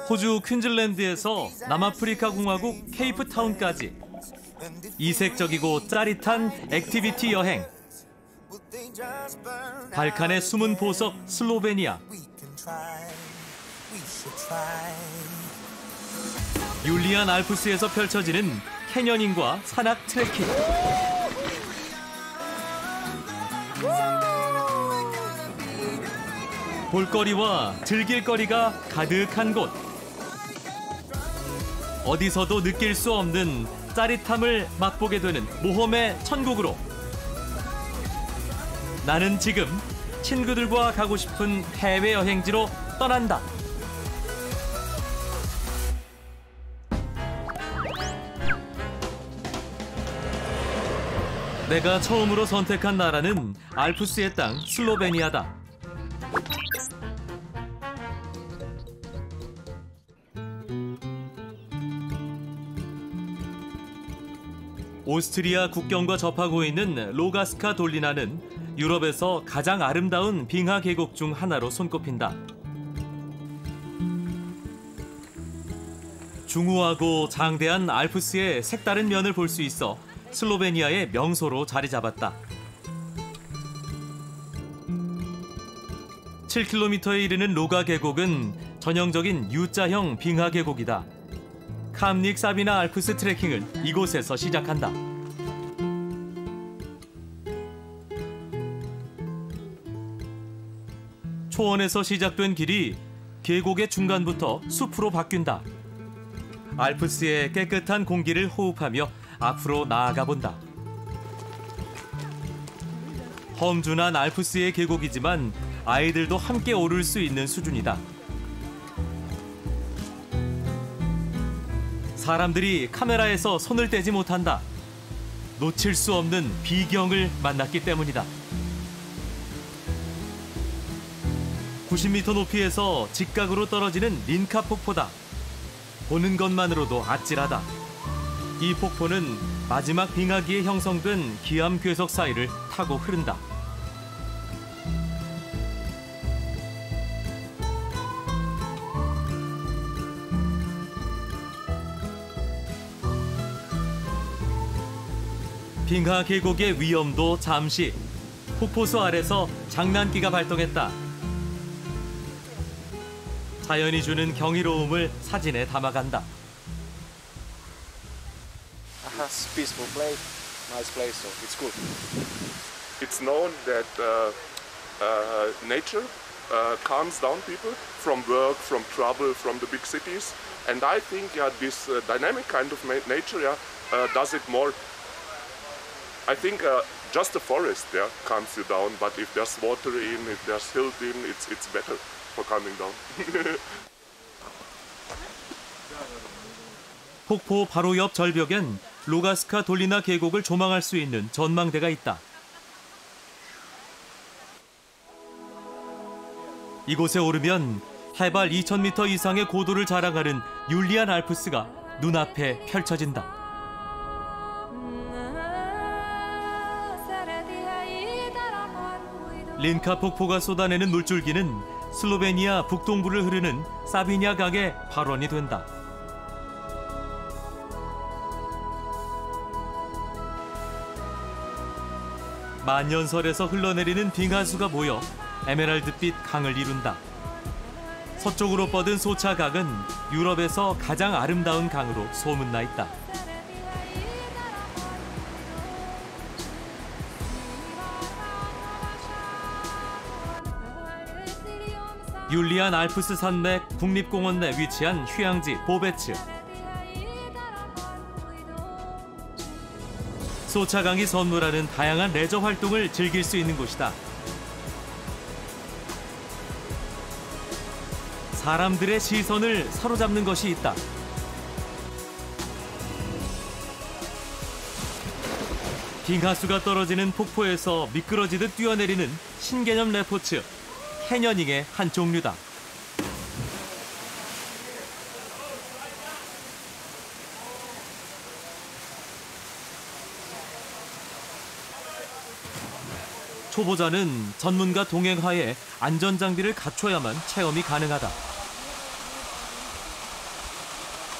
호주 퀸즐랜드에서 남아프리카 공화국 케이프타운까지 이색적이고 짜릿한 액티비티 여행. 발칸의 숨은 보석 슬로베니아. 율리안 알프스에서 펼쳐지는 캐녀닝과 산악 트레킹. 볼거리와 즐길 거리가 가득한 곳. 어디서도 느낄 수 없는 짜릿함을 맛보게 되는 모험의 천국으로. 나는 지금 친구들과 가고 싶은 해외여행지로 떠난다. 내가 처음으로 선택한 나라는 알프스의 땅 슬로베니아다. 오스트리아 국경과 접하고 있는 로가스카 돌리나는 유럽에서 가장 아름다운 빙하 계곡 중 하나로 손꼽힌다. 중후하고 장대한 알프스의 색다른 면을 볼 수 있어 슬로베니아의 명소로 자리 잡았다. 7km에 이르는 로가 계곡은 전형적인 U자형 빙하 계곡이다. 캄닉 사비나 알프스 트레킹을 이곳에서 시작한다. 초원에서 시작된 길이 계곡의 중간부터 숲으로 바뀐다. 알프스의 깨끗한 공기를 호흡하며 앞으로 나아가 본다. 험준한 알프스의 계곡이지만 아이들도 함께 오를 수 있는 수준이다. 사람들이 카메라에서 손을 떼지 못한다. 놓칠 수 없는 비경을 만났기 때문이다. 90m 높이에서 직각으로 떨어지는 린카 폭포다. 보는 것만으로도 아찔하다. 이 폭포는 마지막 빙하기에 형성된 기암 괴석 사이를 타고 흐른다. 빙하 계곡의 위험도 잠시. 폭포수 아래서 장난기가 발동했다. 자연이 주는 경이로움을 사진에 담아간다. It's peaceful place, nice place, so it's good. It's known that nature calms down people from work, from trouble, from the big cities, and I think this dynamic kind of nature does it more. I think just the forest calms you down, but if there's water in, if there's hill in, it's better for calming down. 폭포 바로 옆 절벽엔 로가스카 돌리나 계곡을 조망할 수 있는 전망대가 있다. 이곳에 오르면 해발 2000m 이상의 고도를 자랑하는 율리안 알프스가 눈앞에 펼쳐진다. 린카 폭포가 쏟아내는 물줄기는 슬로베니아 북동부를 흐르는 사비냐 강의 발원이 된다. 만년설에서 흘러내리는 빙하수가 모여 에메랄드빛 강을 이룬다. 서쪽으로 뻗은 소차강은 유럽에서 가장 아름다운 강으로 소문나 있다. 율리안 알프스 산맥 국립공원 내 위치한 휴양지 보베츠. 소차강이 선물하는 다양한 레저 활동을 즐길 수 있는 곳이다. 사람들의 시선을 사로잡는 것이 있다. 빙하수가 떨어지는 폭포에서 미끄러지듯 뛰어내리는 신개념 레포츠, 캐녀닝의 한 종류다. 초보자는 전문가 동행하에 안전장비를 갖춰야만 체험이 가능하다.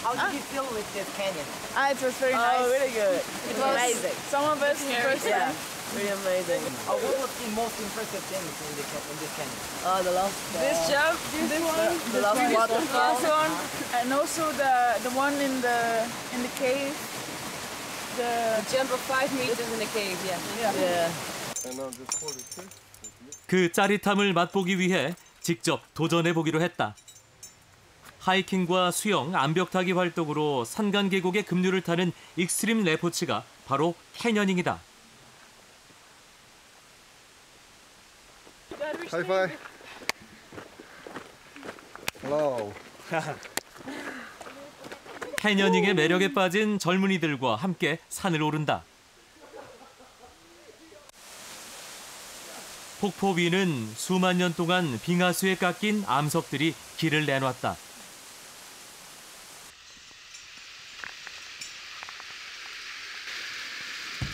How did you feel with this canyon? It was very nice. Oh, really good. It was amazing. some of us first Yeah, time. really amazing. What was the most impressive thing in this canyon? The last. This jump, this one, the last waterfall. last one, and also the one in the cave. The Jump of 5 meters in the cave, yeah. Yeah. 그 짜릿함을 맛보기 위해 직접 도전해 보기로 했다. 하이킹과 수영, 암벽 타기 활동으로 산간 계곡의 급류를 타는 익스트림 레포츠가 바로 캐녀닝이다. 하이파이. Hello. 캐녀닝의 매력에 빠진 젊은이들과 함께 산을 오른다. 폭포 위는 수만 년 동안 빙하수에 깎인 암석들이 길을 내놨다.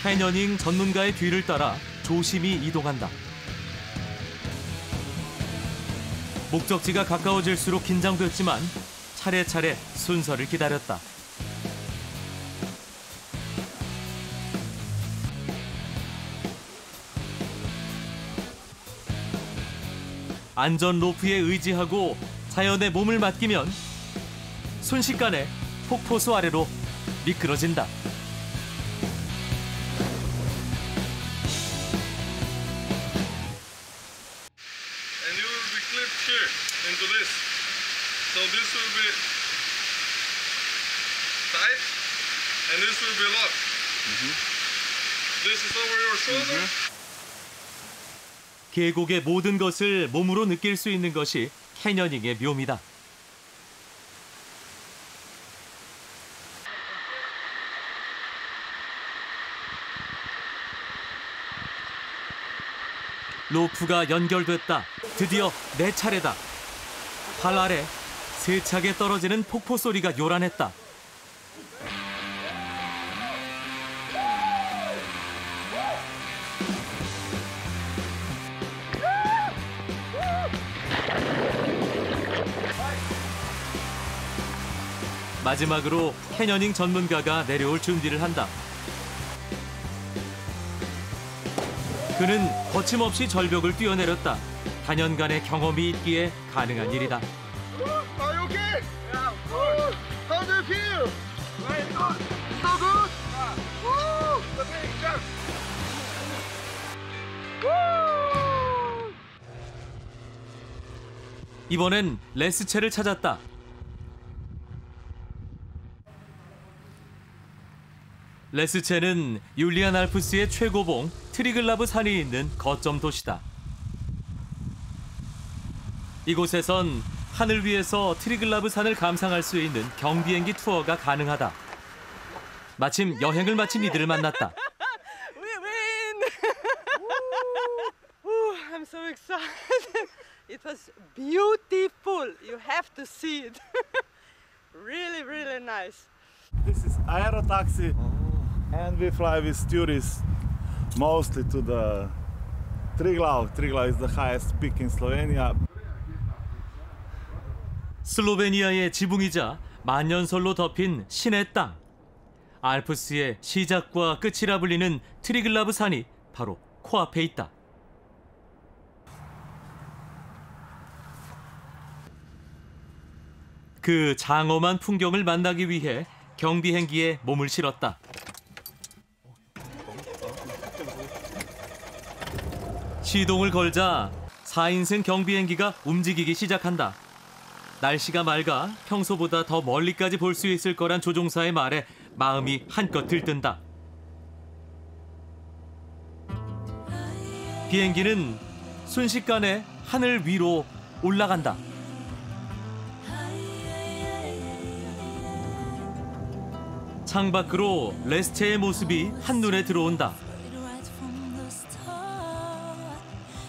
캐녀닝 전문가의 뒤를 따라 조심히 이동한다. 목적지가 가까워질수록 긴장됐지만 차례차례 순서를 기다렸다. 안전 로프에 의지하고 자연에 몸을 맡기면 순식간에 폭포수 아래로 미끄러진다. And you will be clipped here into this. So this will be tight and this will be locked. This is over your shoulder. 계곡의 모든 것을 몸으로 느낄 수 있는 것이 캐녀닝의 묘미다. 로프가 연결됐다. 드디어 내 차례다. 발 아래 세차게 떨어지는 폭포 소리가 요란했다. 마지막으로 캐녀닝 전문가가 내려올 준비를 한다. 그는 거침없이 절벽을 뛰어내렸다. 단연간의 경험이 있기에 가능한 일이다. Are you okay? Yeah, good. How do you feel? Very good. So good? Woo! The big jump. Woo! 이번엔 레스체를 찾았다. 레스체는 율리안 알프스의 최고봉 트리글라브 산이 있는 거점 도시다. 이곳에선 하늘 위에서 트리글라브 산을 감상할 수 있는 경비행기 투어가 가능하다. 마침 여행을 마친 이들을 만났다. We win! Ooh, I'm so excited. It was beautiful. You have to see it. Really, really nice. This is Aerotaxi, and we fly with tourists mostly to the Triglav. Triglav is the highest peak in Slovenia. 슬로베니아의 지붕이자 만년설로 덮인 신의 땅. 알프스의 시작과 끝이라 불리는 트리글라브 산이 바로 코앞에 있다. 그 장엄한 풍경을 만나기 위해 경비행기에 몸을 실었다. 시동을 걸자 4인승 경비행기가 움직이기 시작한다. 날씨가 맑아 평소보다 더 멀리까지 볼 수 있을 거란 조종사의 말에 마음이 한껏 들뜬다. 비행기는 순식간에 하늘 위로 올라간다. 창밖으로 레스체의 모습이 한눈에 들어온다.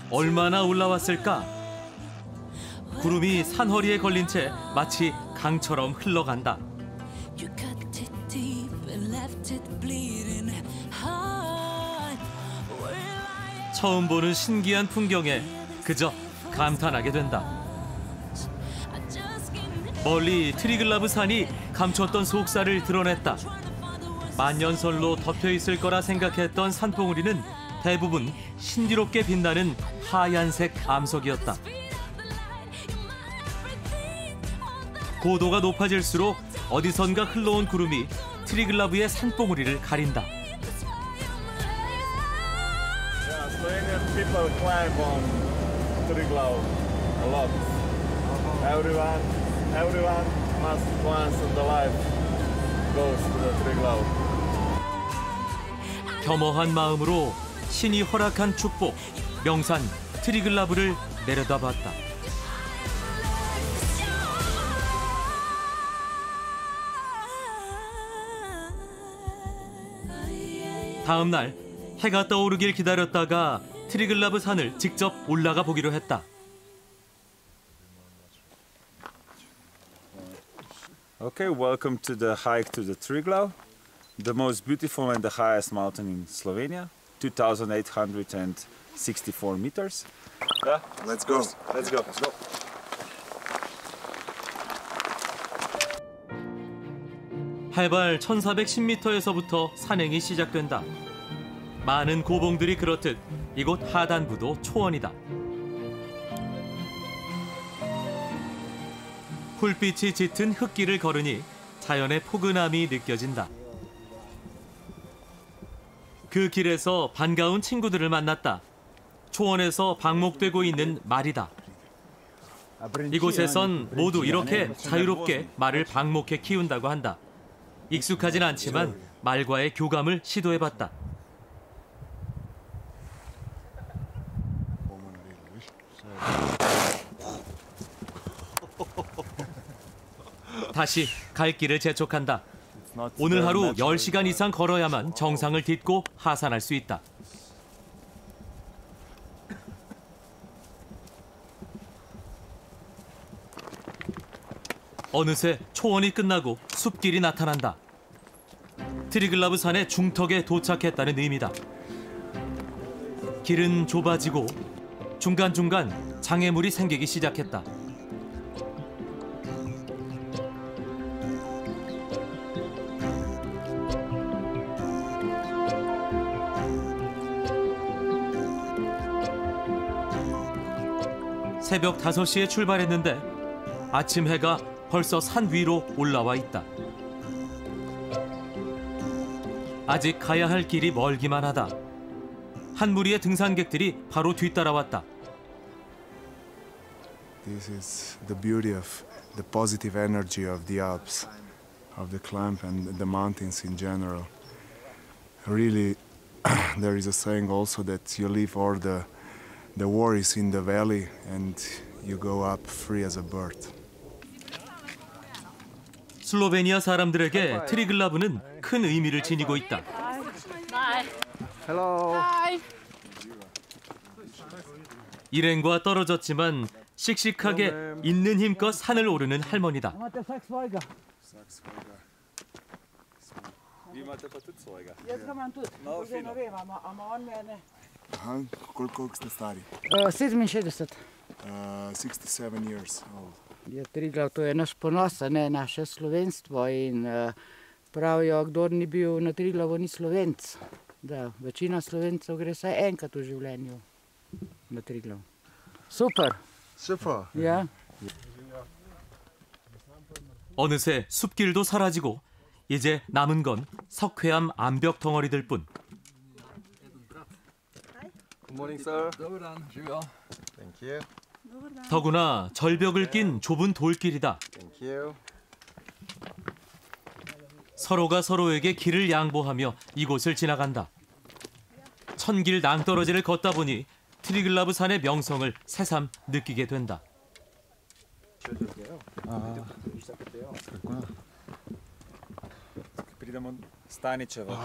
얼마나 올라왔을까? 구름이 산허리에 걸린 채 마치 강처럼 흘러간다. 처음 보는 신기한 풍경에 그저 감탄하게 된다. 멀리 트리글라브 산이 감췄던 속살을 드러냈다. 만년설로 덮여 있을 거라 생각했던 산봉우리는 대부분 신비롭게 빛나는 하얀색 암석이었다. 고도가 높아질수록 어디선가 흘러온 구름이 트리글라브의 산봉우리를 가린다. Yeah, Slovenian people climb on Triglav a lot. Everyone must once in the life goes to the Triglav. 겸허한 마음으로 신이 허락한 축복, 명산 트리글라브를 내려다봤다. 다음 날 해가 떠오르길 기다렸다가 트리글라브 산을 직접 올라가 보기로 했다. Okay, welcome to the hike to the Triglav, the most beautiful and the highest mountain in Slovenia, 2,864 meters. Yeah? Let's go. Let's go. 해발 1410m에서부터 산행이 시작된다. 많은 고봉들이 그렇듯 이곳 하단부도 초원이다. 풀빛이 짙은 흙길을 걸으니 자연의 포근함이 느껴진다. 그 길에서 반가운 친구들을 만났다. 초원에서 방목되고 있는 말이다. 이곳에선 모두 이렇게 자유롭게 말을 방목해 키운다고 한다. 익숙하진 않지만 말과의 교감을 시도해봤다. 다시 갈 길을 재촉한다. 오늘 하루 10시간 이상 걸어야만 정상을 딛고 하산할 수 있다. 어느새 초원이 끝나고 숲길이 나타난다. 트리글라브 산의 중턱에 도착했다는 의미다. 길은 좁아지고 중간중간 장애물이 생기기 시작했다. 새벽 5시에 출발했는데 아침 해가 벌써 산 위로 올라와 있다. 아직 가야 할 길이 멀기만 하다. 한 무리의 등산객들이 바로 뒤따라왔다. This is the beauty of the positive energy of the Alps, of the climb and the mountains in general. Really, there is a saying also that you leave all the worries in the valley and you go up free as a bird. 슬로베니아 사람들에게 트리글라브는 큰 의미를 지니고 있다. Hello. 일행과 떨어졌지만 씩씩하게 있는 힘껏 산을 오르는 할머니다. Koliko ste stari? 67. 67 years old. Je Triglav, to je naš ponos, ne naše slovenstvo in pravijo, kdor ni bil na Triglavu, ni Slovenc. Da, večina Slovencev gre vsaj enkrat v življenju na Triglav. Super. Super. Ja. 어느새 숲길도 사라지고 이제 남은 건 석회암 암벽 덩어리들 뿐. Good morning, sir. Thank you. 더구나 절벽을 낀 좁은 돌길이다. Thank you. 서로가 서로에게 길을 양보하며 이곳을 지나간다. 천길 낭떠러지를 걷다 보니 트리글라브 산의 명성을 새삼 느끼게 된다. 그렇구나. Pridemo Staničeva.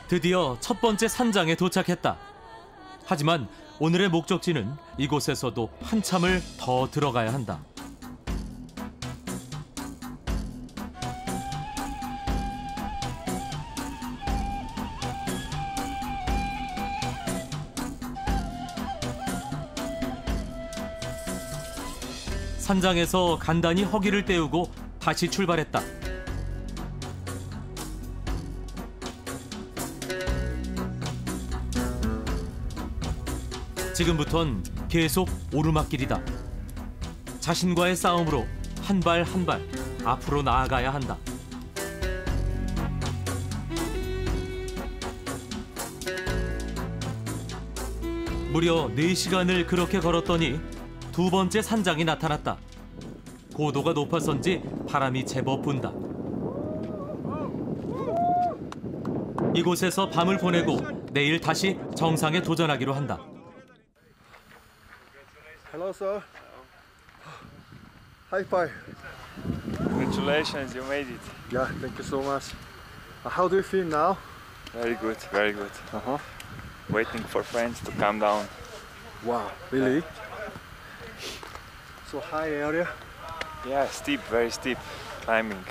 드디어 첫 번째 산장에 도착했다. 하지만 오늘의 목적지는 이곳에서도 한참을 더 들어가야 한다. 산장에서 간단히 허기를 때우고 다시 출발했다. 지금부턴 계속 오르막길이다. 자신과의 싸움으로 한 발 한 발 앞으로 나아가야 한다. 무려 4시간을 그렇게 걸었더니 두 번째 산장이 나타났다. 고도가 높아서인지 바람이 제법 분다. 이곳에서 밤을 보내고 내일 다시 정상에 도전하기로 한다. Hello, sir. High five. Congratulations, you made it. Yeah, thank you so much. How do you feel now? Very good, very good. Waiting for friends to come down. Wow, really? So high area? Yeah, steep, very steep climbing.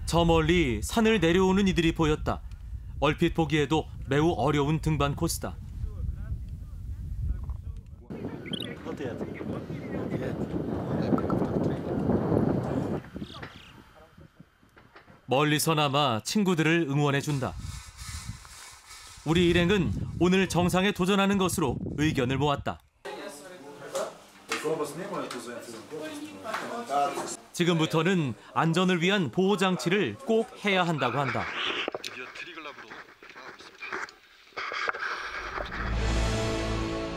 저 멀리 산을 내려오는 이들이 보였다. 얼핏 보기에도 매우 어려운 등반 코스다. 멀리서나마 친구들을 응원해준다. 우리 일행은 오늘 정상에 도전하는 것으로 의견을 모았다. 지금부터는 안전을 위한 보호장치를 꼭 해야 한다고 한다.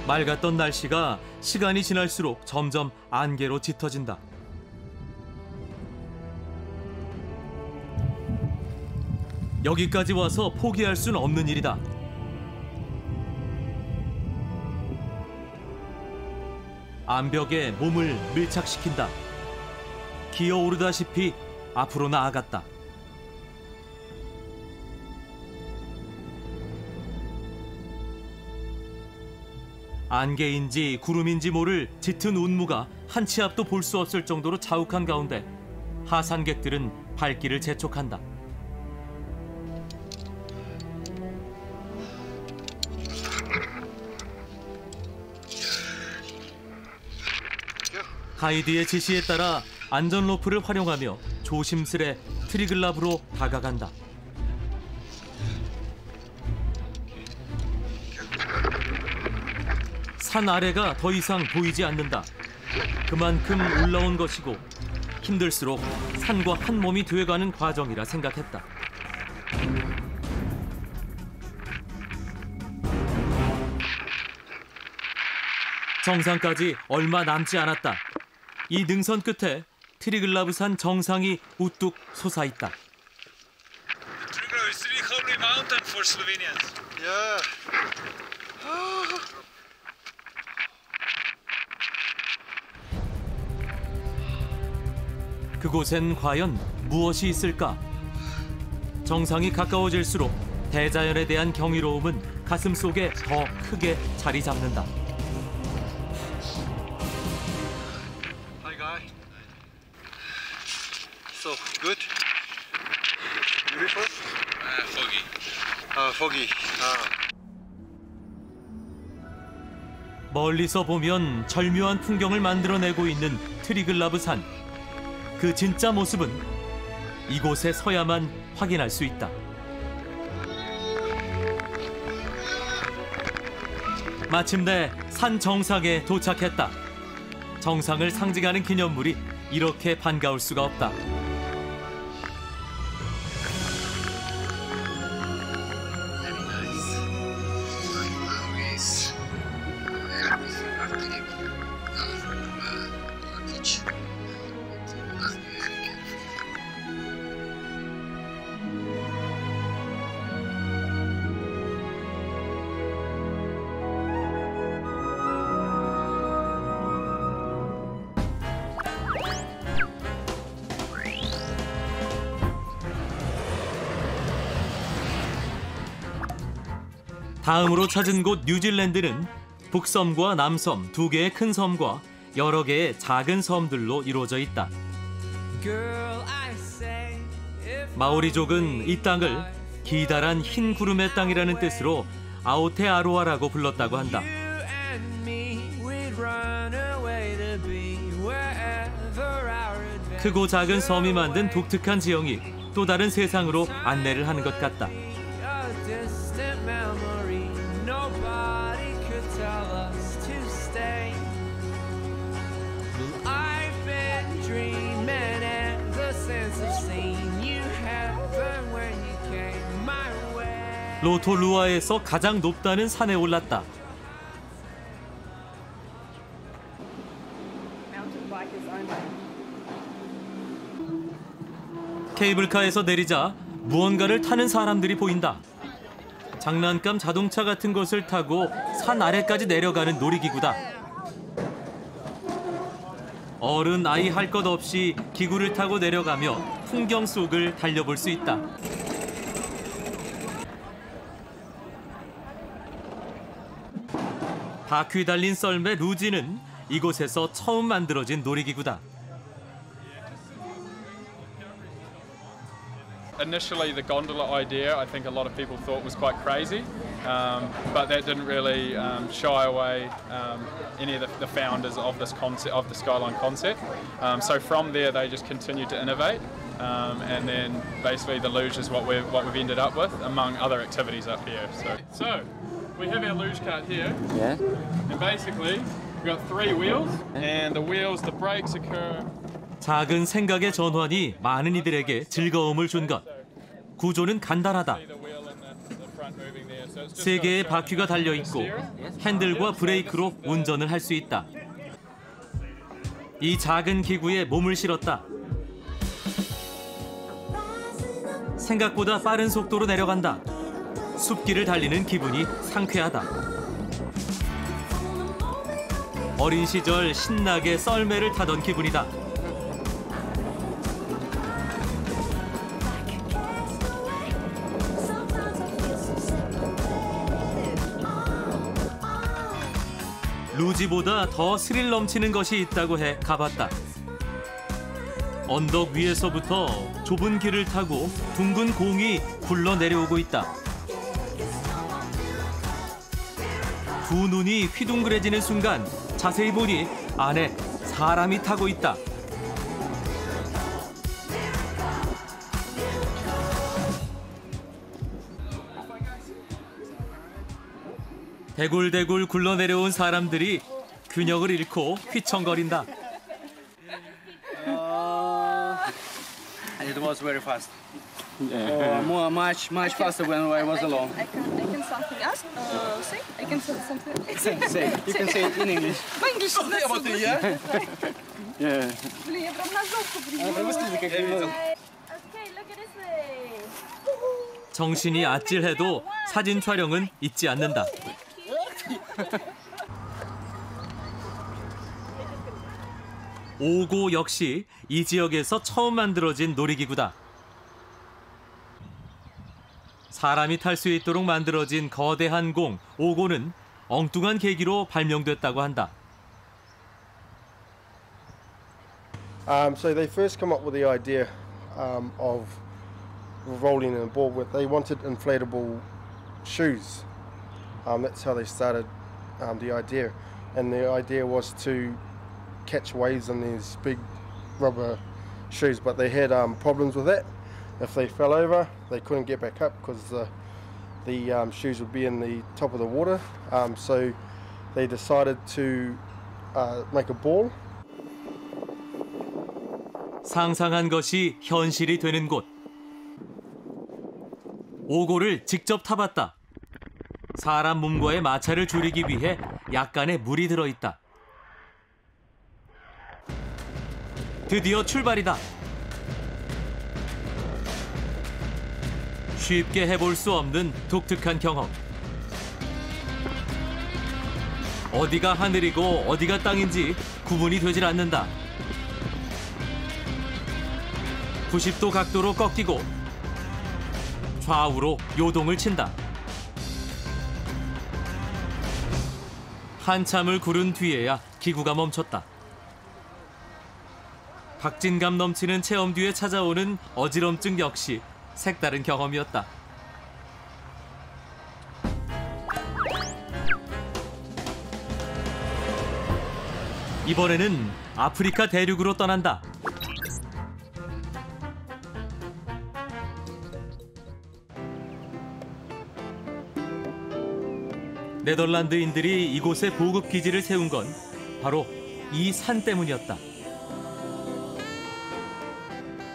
맑았던 날씨가 시간이 지날수록 점점 안개로 짙어진다. 여기까지 와서 포기할 수는 없는 일이다. 암벽에 몸을 밀착시킨다. 기어오르다시피 앞으로 나아갔다. 안개인지 구름인지 모를 짙은 운무가 한 치 앞도 볼 수 없을 정도로 자욱한 가운데 하산객들은 발길을 재촉한다. 가이드의 지시에 따라 안전로프를 활용하며 조심스레 트리글라브로 다가간다. 산 아래가 더 이상 보이지 않는다. 그만큼 올라온 것이고 힘들수록 산과 한 몸이 되어가는 과정이라 생각했다. 정상까지 얼마 남지 않았다. 이 능선 끝에 트리글라브산 정상이 우뚝 솟아있다. Triglav is really holy mountain for Slovenians. Yeah. 그곳엔 과연 무엇이 있을까? 정상이 가까워질수록 대자연에 대한 경이로움은 가슴 속에 더 크게 자리 잡는다. Hi, guy. So good. Beautiful. Foggy. Foggy. 멀리서 보면 절묘한 풍경을 만들어내고 있는 트리글라브 산. 그 진짜 모습은 이곳에 서야만 확인할 수 있다. 마침내 산 정상에 도착했다. 정상을 상징하는 기념물이 이렇게 반가울 수가 없다. 다음으로 찾은 곳 뉴질랜드는 북섬과 남섬 두 개의 큰 섬과 여러 개의 작은 섬들로 이루어져 있다. 마오리족은 이 땅을 기다란 흰 구름의 땅이라는 뜻으로 아오테아로아라고 불렀다고 한다. 크고 작은 섬이 만든 독특한 지형이 또 다른 세상으로 안내를 하는 것 같다. 로토루아에서 가장 높다는 산에 올랐다. 케이블카에서 내리자 무언가를 타는 사람들이 보인다. 장난감 자동차 같은 것을 타고 산 아래까지 내려가는 놀이기구다. 어른 아이 할 것 없이 기구를 타고 내려가며 풍경 속을 달려볼 수 있다. 바퀴 달린 썰매 루지는 이곳에서 처음 만들어진 놀이기구다. Initially, the gondola idea, I think a lot of people thought was quite crazy, but that didn't really shy away any of the founders of this concept, of the Skyline concept. So from there, they just continued to innovate, and then basically the luge is what we've ended up with, among other activities up here. So we have our luge cart here, and basically we've got 3 wheels, and the brakes occur. 작은 생각의 전환이 많은 이들에게 즐거움을 준 것. 구조는 간단하다. 3개의 바퀴가 달려있고 핸들과 브레이크로 운전을 할 수 있다. 이 작은 기구에 몸을 실었다. 생각보다 빠른 속도로 내려간다. 숲길을 달리는 기분이 상쾌하다. 어린 시절 신나게 썰매를 타던 기분이다. 루지보다 더 스릴 넘치는 것이 있다고 해 가봤다. 언덕 위에서부터 좁은 길을 타고 둥근 공이 굴러 내려오고 있다. 두 눈이 휘둥그레지는 순간 자세히 보니 안에 사람이 타고 있다. 대굴대굴 굴러내려온 사람들이 균형을 잃고 휘청거린다. It was very fast. Much faster when I was alone. I can something else. Say. I can say something. Say. You can say it in English. English. Yeah. Блин, я прям на жопу приняла. Okay, look at this way. 정신이 아찔해도 사진 촬영은 잊지 않는다. 오고 역시 이 지역에서 처음 만들어진 놀이기구다. 사람이 탈 수 있도록 만들어진 거대한 공, 오고는 엉뚱한 계기로 발명됐다고 한다. So they first come up with the idea of rolling in a ball. They wanted inflatable shoes. That's how they started the idea. And the idea was to catch waves in these big rubber shoes, but they had problems with that. If they fell over, they couldn't get back up because the shoes would be in the top of the water. So they decided to make a ball. 상상한 것이 현실이 되는 곳. 오고를 직접 타봤다. 사람 몸과의 마찰을 줄이기 위해 약간의 물이 들어있다. 드디어 출발이다. 쉽게 해볼 수 없는 독특한 경험. 어디가 하늘이고 어디가 땅인지 구분이 되질 않는다. 90도 각도로 꺾이고 좌우로 요동을 친다. 한참을 구른 뒤에야 기구가 멈췄다. 박진감 넘치는 체험 뒤에 찾아오는 어지럼증 역시 색다른 경험이었다. 이번에는 아프리카 대륙으로 떠난다. 네덜란드인들이 이곳에 보급 기지를 세운 건 바로 이 산 때문이었다.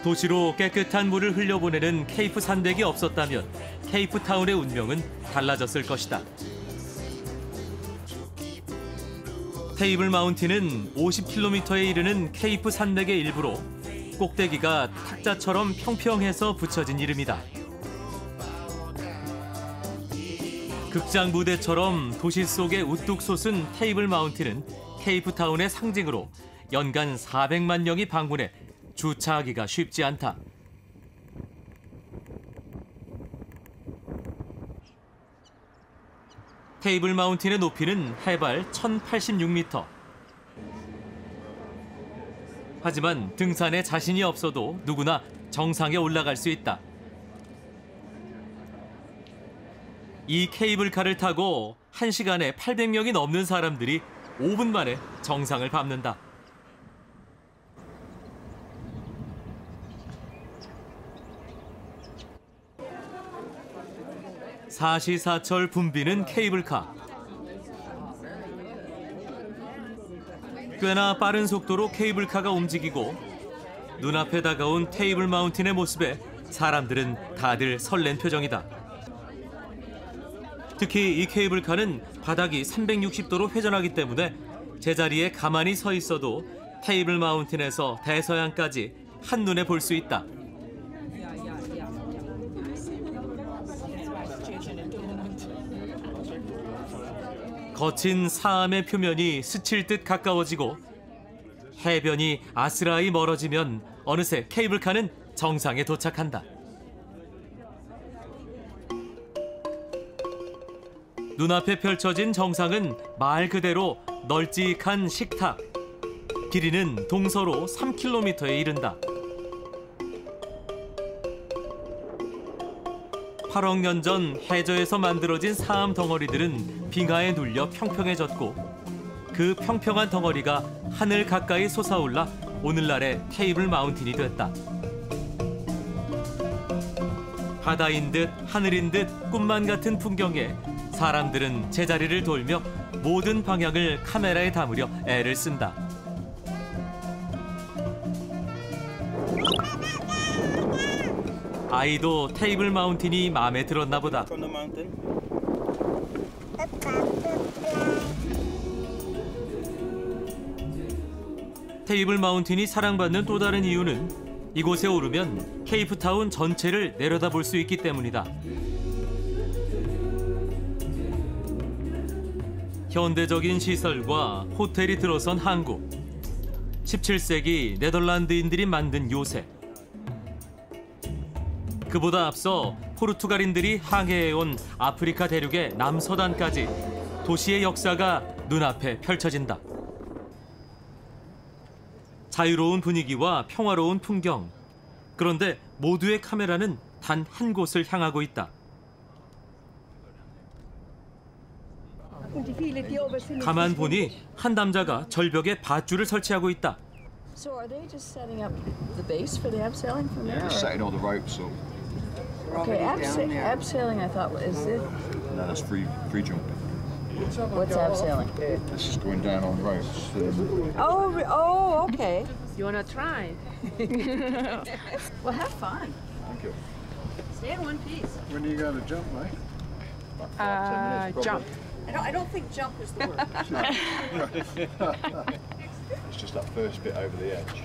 도시로 깨끗한 물을 흘려보내는 케이프 산맥이 없었다면 케이프타운의 운명은 달라졌을 것이다. 테이블 마운틴은 50km에 이르는 케이프 산맥의 일부로 꼭대기가 탁자처럼 평평해서 붙여진 이름이다. 극장 무대처럼 도시 속에 우뚝 솟은 테이블 마운틴은 케이프타운의 상징으로 연간 400만 명이 방문해 주차하기가 쉽지 않다. 테이블 마운틴의 높이는 해발 1086m. 하지만 등산에 자신이 없어도 누구나 정상에 올라갈 수 있다. 이 케이블카를 타고 1시간에 800명이 넘는 사람들이 5분 만에 정상을 밟는다. 사시사철 붐비는 케이블카. 꽤나 빠른 속도로 케이블카가 움직이고 눈앞에 다가온 테이블 마운틴의 모습에 사람들은 다들 설렌 표정이다. 특히 이 케이블카는 바닥이 360도로 회전하기 때문에 제자리에 가만히 서 있어도 테이블 마운틴에서 대서양까지 한눈에 볼 수 있다. 거친 사암의 표면이 스칠 듯 가까워지고 해변이 아스라이 멀어지면 어느새 케이블카는 정상에 도착한다. 눈앞에 펼쳐진 정상은 말 그대로 널찍한 식탁. 길이는 동서로 3km에 이른다. 8억 년 전 해저에서 만들어진 사암 덩어리들은 빙하에 눌려 평평해졌고 그 평평한 덩어리가 하늘 가까이 솟아올라 오늘날의 테이블 마운틴이 됐다. 바다인 듯 하늘인 듯 꿈만 같은 풍경에 사람들은 제자리를 돌며 모든 방향을 카메라에 담으려 애를 쓴다. 아이도 테이블 마운틴이 마음에 들었나 보다. 테이블 마운틴이 사랑받는 또 다른 이유는 이곳에 오르면 케이프타운 전체를 내려다볼 수 있기 때문이다. 현대적인 시설과 호텔이 들어선 항구, 17세기 네덜란드인들이 만든 요새. 그보다 앞서 포르투갈인들이 항해해온 아프리카 대륙의 남서단까지 도시의 역사가 눈앞에 펼쳐진다. 자유로운 분위기와 평화로운 풍경. 그런데 모두의 카메라는 단 한 곳을 향하고 있다. 가만 보니 한 남자가 절벽에 밧줄을 설치하고 있다. So are they just setting up the base for the abseiling from there? Just setting all the ropes up. Okay, abseiling I thought is it? No, that's free jumping. What's abseiling? This is going down on ropes. Oh, okay. You wanna try? Well, have fun. Thank you. Stay in one piece. When are you going to jump, mate? Jump. I don't think jump is the word. It's just that first bit over the edge.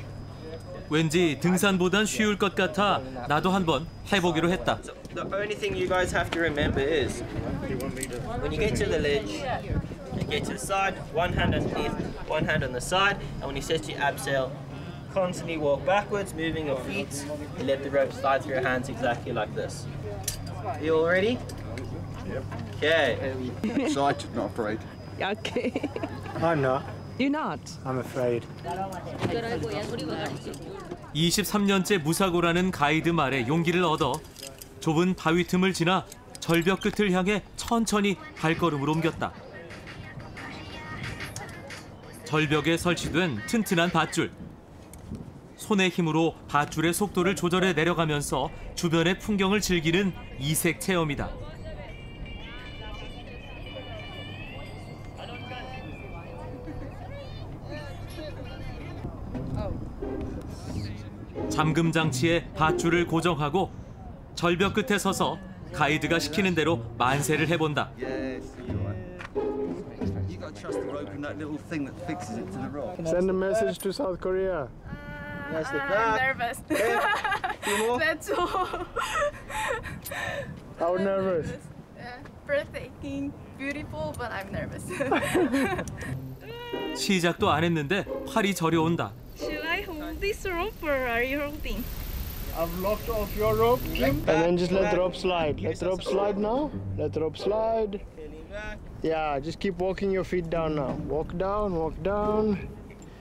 왠지 등산보단 쉬울 것 같아 나도 한번 해보기로 했다. The only thing you guys have to remember is when you get to the ledge, you get to the side, one hand underneath, one hand on the side, and when you set your abseil, constantly walk backwards, moving your feet, and let the rope slide through your hands exactly like this. Are you all ready? Yep. Okay. Excited, not afraid. Okay. I'm not. You're not. I'm afraid. 23년째 무사고라는 가이드 말에 용기를 얻어 좁은 바위 틈을 지나 절벽 끝을 향해 천천히 발걸음을 옮겼다. 절벽에 설치된 튼튼한 밧줄. 손의 힘으로 밧줄의 속도를 조절해 내려가면서 주변의 풍경을 즐기는 이색 체험이다. 잠금 장치에 밧줄을 고정하고 절벽 끝에 서서 가이드가 시키는 대로 만세를 해본다. Send a message to South Korea. I'm nervous. That's all. How nervous? Breathtaking, beautiful, but I'm nervous. 시작도 안 했는데 팔이 저려온다. Should I hold this rope or are you holding? I've locked off your rope, and then just let the rope slide. Let the rope slide now. Let the rope slide. Yeah, just keep walking your feet down now. Walk down, walk down.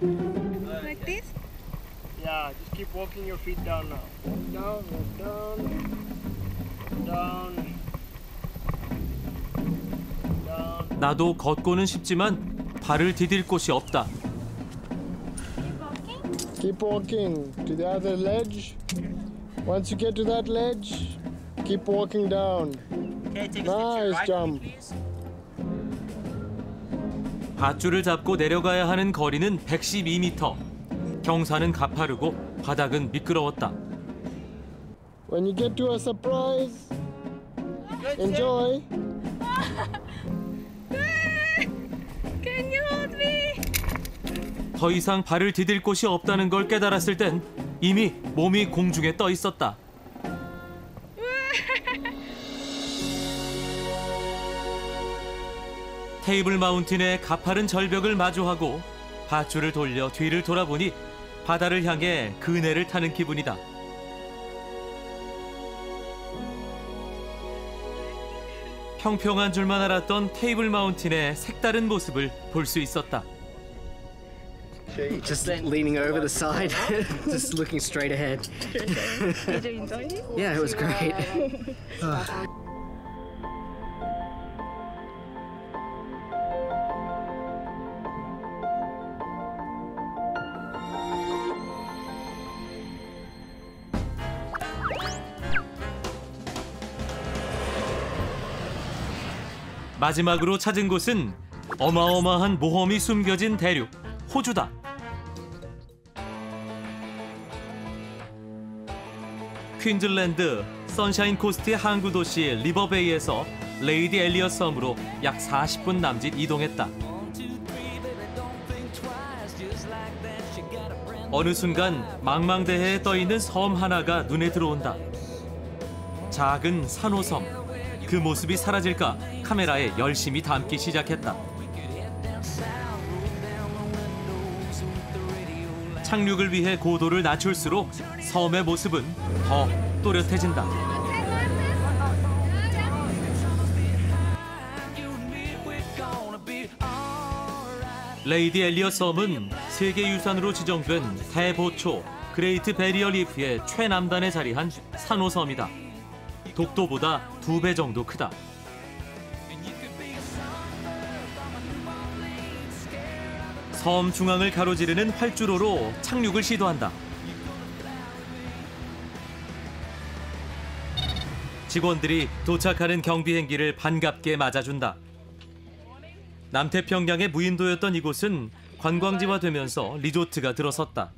Like this? Yeah, just keep walking your feet down now. Walk down, down. 나도 걷고는 싶지만 발을 디딜 곳이 없다. Keep walking to the other ledge. Once you get to that ledge, keep walking down. Nice jump. 밧줄을 잡고 내려가야 하는 거리는 112m. 경사는 가파르고 바닥은 미끄러웠다. When you get to a surprise, enjoy. Can you hold me? 더 이상 발을 디딜 곳이 없다는 걸 깨달았을 땐 이미 몸이 공중에 떠 있었다. 테이블 마운틴의 가파른 절벽을 마주하고 밧줄을 돌려 뒤를 돌아보니 바다를 향해 그네를 타는 기분이다. 평평한 줄만 알았던 테이블 마운틴의 색다른 모습을 볼 수 있었다. Just leaning over the side, just looking straight ahead. Did you enjoy it? Yeah, it was great. 마지막으로 찾은 곳은 어마어마한 모험이 숨겨진 대륙, 호주다. 퀸즐랜드 선샤인 코스트의 항구 도시 리버베이에서 레이디 엘리엇 섬으로 약 40분 남짓 이동했다. 어느 순간 망망대해에 떠있는 섬 하나가 눈에 들어온다. 작은 산호섬. 그 모습이 사라질까 카메라에 열심히 담기 시작했다. 착륙을 위해 고도를 낮출수록 섬의 모습은 더 또렷해진다. 레이디 엘리엇 섬은 세계유산으로 지정된 대보초 그레이트 베리어 리프의 최남단에 자리한 산호섬이다. 독도보다 2배 정도 크다. 섬 중앙을 가로지르는 활주로로 착륙을 시도한다. 직원들이 도착하는 경비행기를 반갑게 맞아준다. 남태평양의 무인도였던 이곳은 관광지화되면서 리조트가 들어섰다.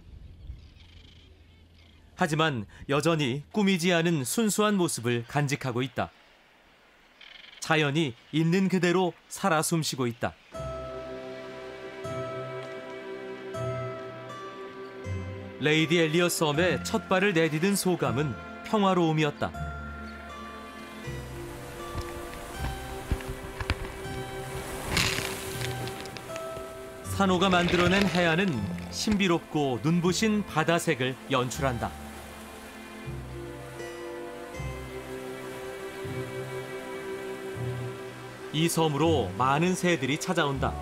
하지만 여전히 꾸미지 않은 순수한 모습을 간직하고 있다. 자연이 있는 그대로 살아 숨쉬고 있다. 레이디 엘리엇 섬에 첫 발을 내디딘 소감은 평화로움이었다. 산호가 만들어낸 해안은 신비롭고 눈부신 바다색을 연출한다. 이 섬으로 많은 새들이 찾아온다.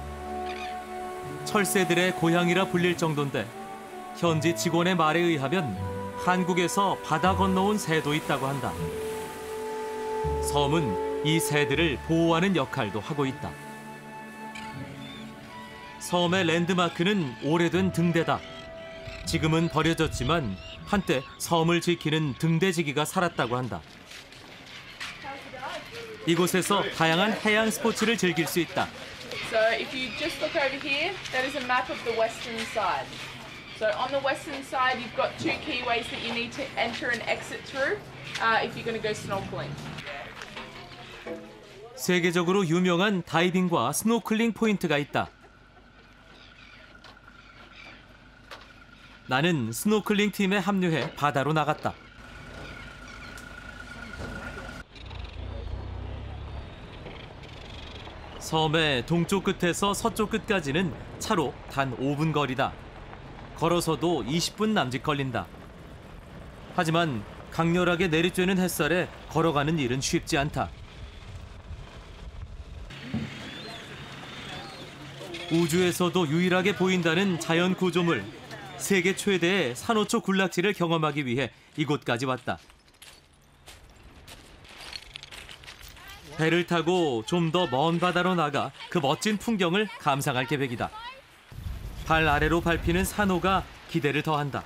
철새들의 고향이라 불릴 정도인데 현지 직원의 말에 의하면 한국에서 바다 건너온 새도 있다고 한다. 섬은 이 새들을 보호하는 역할도 하고 있다. 섬의 랜드마크는 오래된 등대다. 지금은 버려졌지만 한때 섬을 지키는 등대지기가 살았다고 한다. 이곳에서 다양한 해양 스포츠를 즐길 수 있다. So if you just look over here, that is a map of the western side. So on the western side, you've got 2 keyways that you need to enter and exit through if you're going to go snorkeling. 세계적으로 유명한 다이빙과 스노클링 포인트가 있다. 나는 스노클링 팀에 합류해 바다로 나갔다. 섬의 동쪽 끝에서 서쪽 끝까지는 차로 단 5분 거리다. 걸어서도 20분 남짓 걸린다. 하지만 강렬하게 내리쬐는 햇살에 걸어가는 일은 쉽지 않다. 우주에서도 유일하게 보인다는 자연 구조물, 세계 최대의 산호초 군락지를 경험하기 위해 이곳까지 왔다. 배를 타고 좀 더 먼 바다로 나가 그 멋진 풍경을 감상할 계획이다. 발 아래로 밟히는 산호가 기대를 더한다.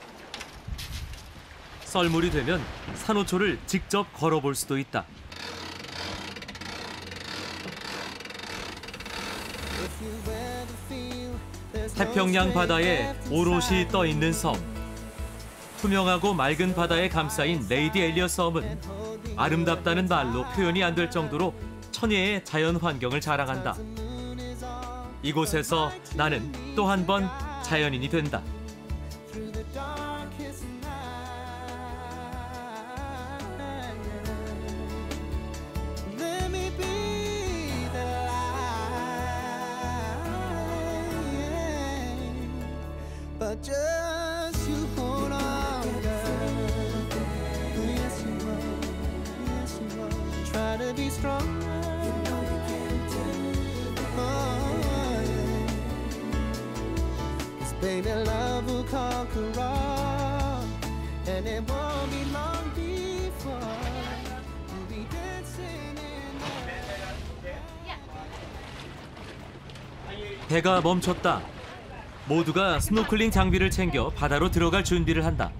썰물이 되면 산호초를 직접 걸어볼 수도 있다. 태평양 바다에 오롯이 떠있는 섬. 투명하고 맑은 바다에 감싸인 레이디 엘리엇 섬은 아름답다는 말로 표현이 안 될 정도로 천혜의 자연 환경을 자랑한다. 이곳에서 나는 또 한 번 자연인이 된다. But just you hold on, girl. Yes, you will. Yes, you will. Try to be strong. You know you can do it. Oh, yeah. 'Cause baby, love will conquer all, and it won't be long before you'll be dancing in the. 배가 멈췄다. 모두가 스노클링 장비를 챙겨 바다로 들어갈 준비를 한다.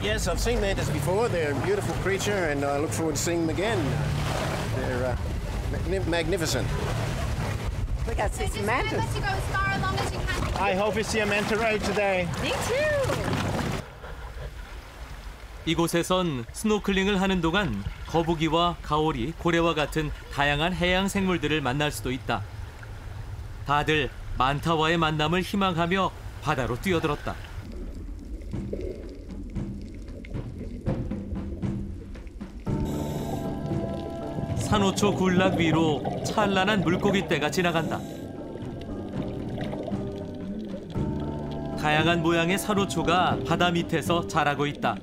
Yes, I've seen mantas before. They're a beautiful creature, and I look forward to seeing them again. They're magnificent. We got to see some mantas. I hope you see a manta ray today. Me too. 이곳에선 스노클링을 하는 동안 거북이와 가오리, 고래와 같은 다양한 해양 생물들을 만날 수도 있다. 다들 만타와의 만남을 희망하며 바다로 뛰어들었다. 산호초 군락 위로 찬란한 물고기떼가 지나간다. 다양한 모양의 산호초가 바다 밑에서 자라고 있다.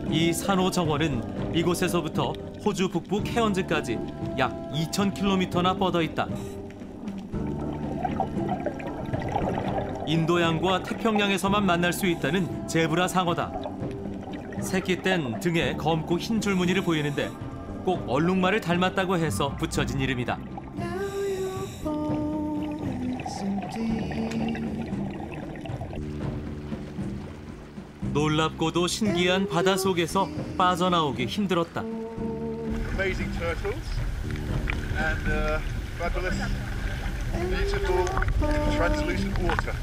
이 산호 정원은 이곳에서부터 호주 북부 케언즈까지 약 2,000km나 뻗어 있다. 인도양과 태평양에서만 만날 수 있다는 제브라 상어다. 새끼 땐 등에 검고 흰 줄무늬를 보이는데 꼭 얼룩말을 닮았다고 해서 붙여진 이름이다. 놀랍고도 신기한 바다 속에서 빠져나오기 힘들었다. Amazing turtles and fabulous, beautiful, translucent water.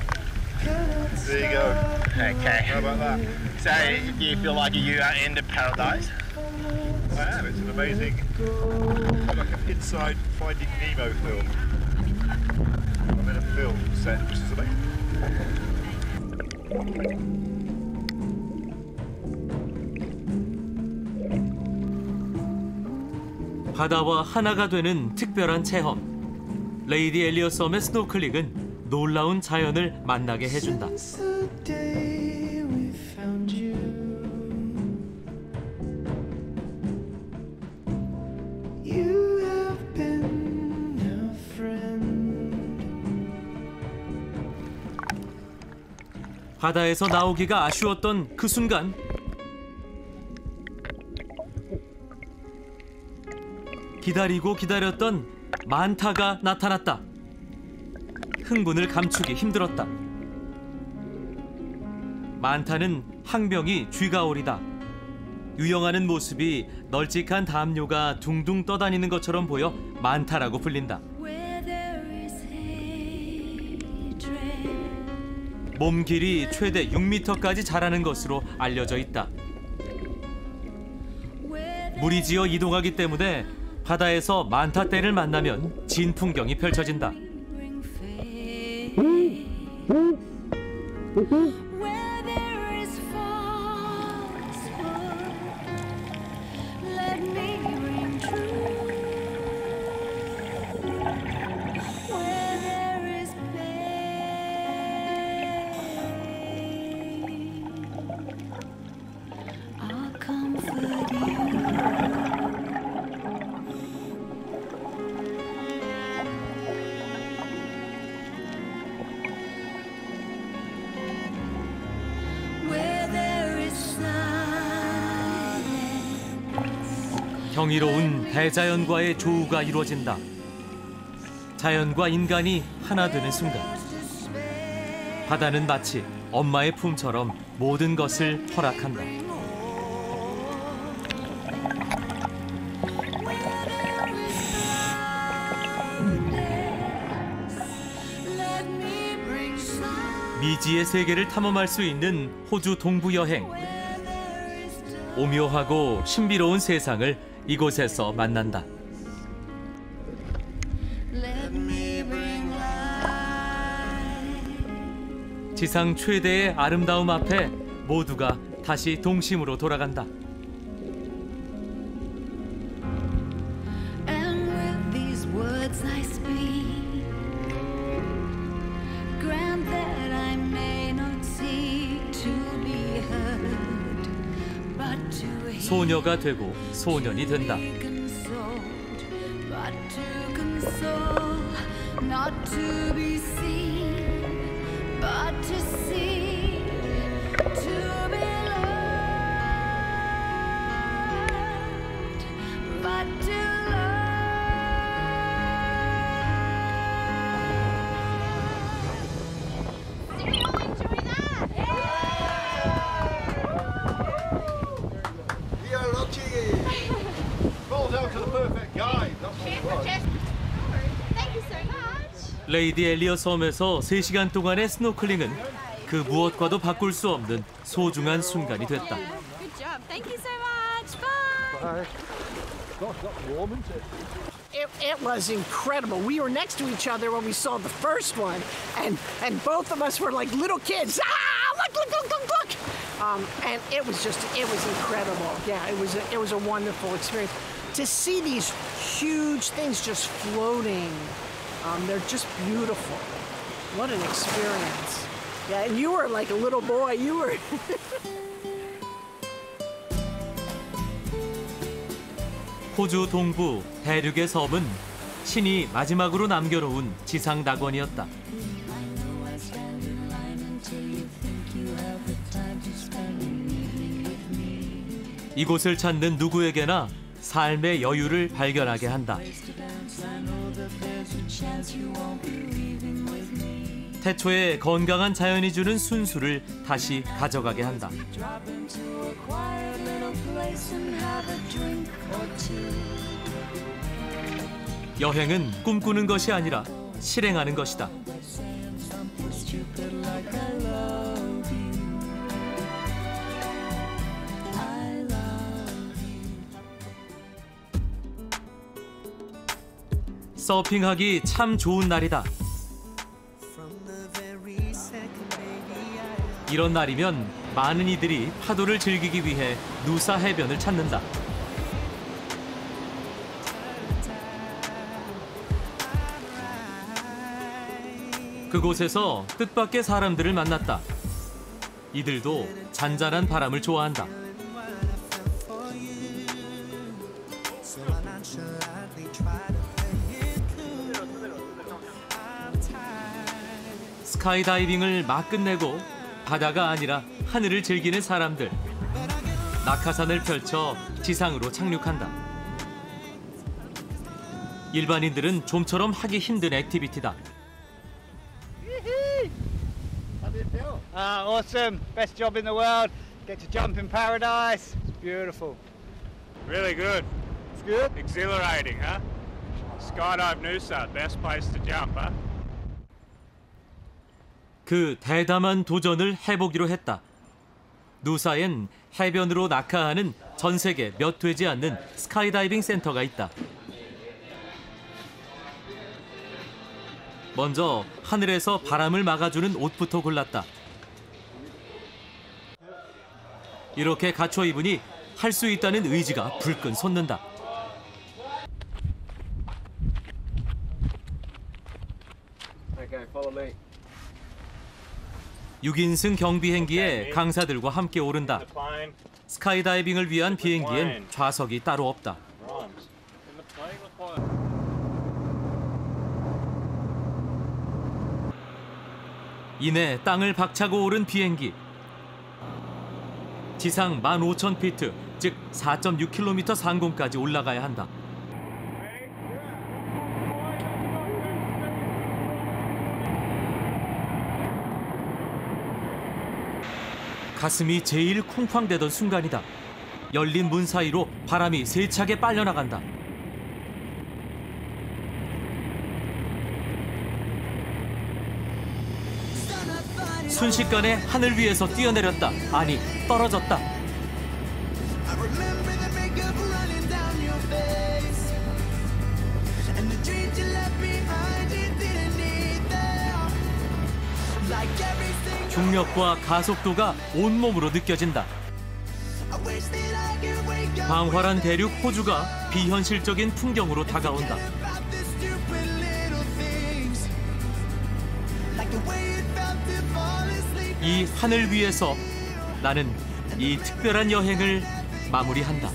There you go. Okay. How about that? So, do you feel like you are in the paradise? I am. It's an amazing, like an inside Finding Nemo film. I'm in a film set, which is amazing. 바다와 하나가 되는 특별한 체험. 레이디 엘리엇 섬의 스노클링은 놀라운 자연을 만나게 해준다. 바다에서 나오기가 아쉬웠던 그 순간 기다리고 기다렸던 만타가 나타났다. 흥분을 감추기 힘들었다. 만타는 항명이 쥐가오리다. 유영하는 모습이 널찍한 담요가 둥둥 떠다니는 것처럼 보여 만타라고 불린다. Where there is hate, 몸 길이 최대 6m까지 자라는 것으로 알려져 있다. 무리지어 이동하기 때문에 바다에서 많다 떼를 만나면 진 풍경이 펼쳐진다. 경이로운 대자연과의 조우가 이루어진다. 자연과 인간이 하나 되는 순간, 바다는 마치 엄마의 품처럼 모든 것을 허락한다. 미지의 세계를 탐험할 수 있는 호주 동부 여행. 오묘하고 신비로운 세상을 이곳에서 만난다. 지상 최대의 아름다움 앞에 모두가 다시 동심으로 돌아간다. 소녀가 되고 소년이 된다. 레이디 엘리어 섬에서 3시간 동안의 스노클링은 그 무엇과도 바꿀 수 없는 소중한 순간이 됐다. Good job. Thank you so much. Bye. It was incredible. We were next to each other when we saw the first one, and both of us were like little kids. Ah, look! And it was incredible. Yeah, it was a wonderful experience to see these huge things just floating. They're just beautiful. What an experience. Yeah, and you were like a little boy. You were. 호주 동부 대륙의 섬은 신이 마지막으로 남겨놓은 지상 낙원이었다. 이곳을 찾는 누구에게나 삶의 여유를 발견하게 한다. 태초에 건강한 자연이 주는 순수를 다시 가져가게 한다. 여행은 꿈꾸는 것이 아니라 실행하는 것이다. 서핑하기 참 좋은 날이다. 이런 날이면 많은 이들이 파도를 즐기기 위해 누사 해변을 찾는다. 그곳에서 뜻밖의 사람들을 만났다. 이들도 잔잔한 바람을 좋아한다. 스카이다이빙을 막 끝내고 바다가 아니라 하늘을 즐기는 사람들. 낙하산을 펼쳐 지상으로 착륙한다. 일반인들은 좀처럼 하기 힘든 액티비티다. Awesome. Best job in the world. Get to jump in paradise. It's beautiful. Really good. It's good? Exhilarating, huh? Skydive Noosa, best place to jump, huh? 그 대담한 도전을 해보기로 했다. 누사엔 해변으로 낙하하는 전 세계 몇 되지 않는 스카이다이빙 센터가 있다. 먼저 하늘에서 바람을 막아주는 옷부터 골랐다. 이렇게 갖춰 입으니 할 수 있다는 의지가 불끈 솟는다. Okay, follow me. 6인승 경비행기에 강사들과 함께 오른다. 스카이다이빙을 위한 비행기엔 좌석이 따로 없다. 이내 땅을 박차고 오른 비행기. 지상 15,000피트, 즉 4.6km 상공까지 올라가야 한다. 가슴이 제일 쿵쾅대던 순간이다. 열린 문 사이로 바람이 세차게 빨려나간다. 순식간에 하늘 위에서 뛰어내렸다. 아니, 떨어졌다. 중력과 가속도가 온몸으로 느껴진다. 광활한 대륙 호주가 비현실적인 풍경으로 다가온다. 이 하늘 위에서 나는 이 특별한 여행을 마무리한다.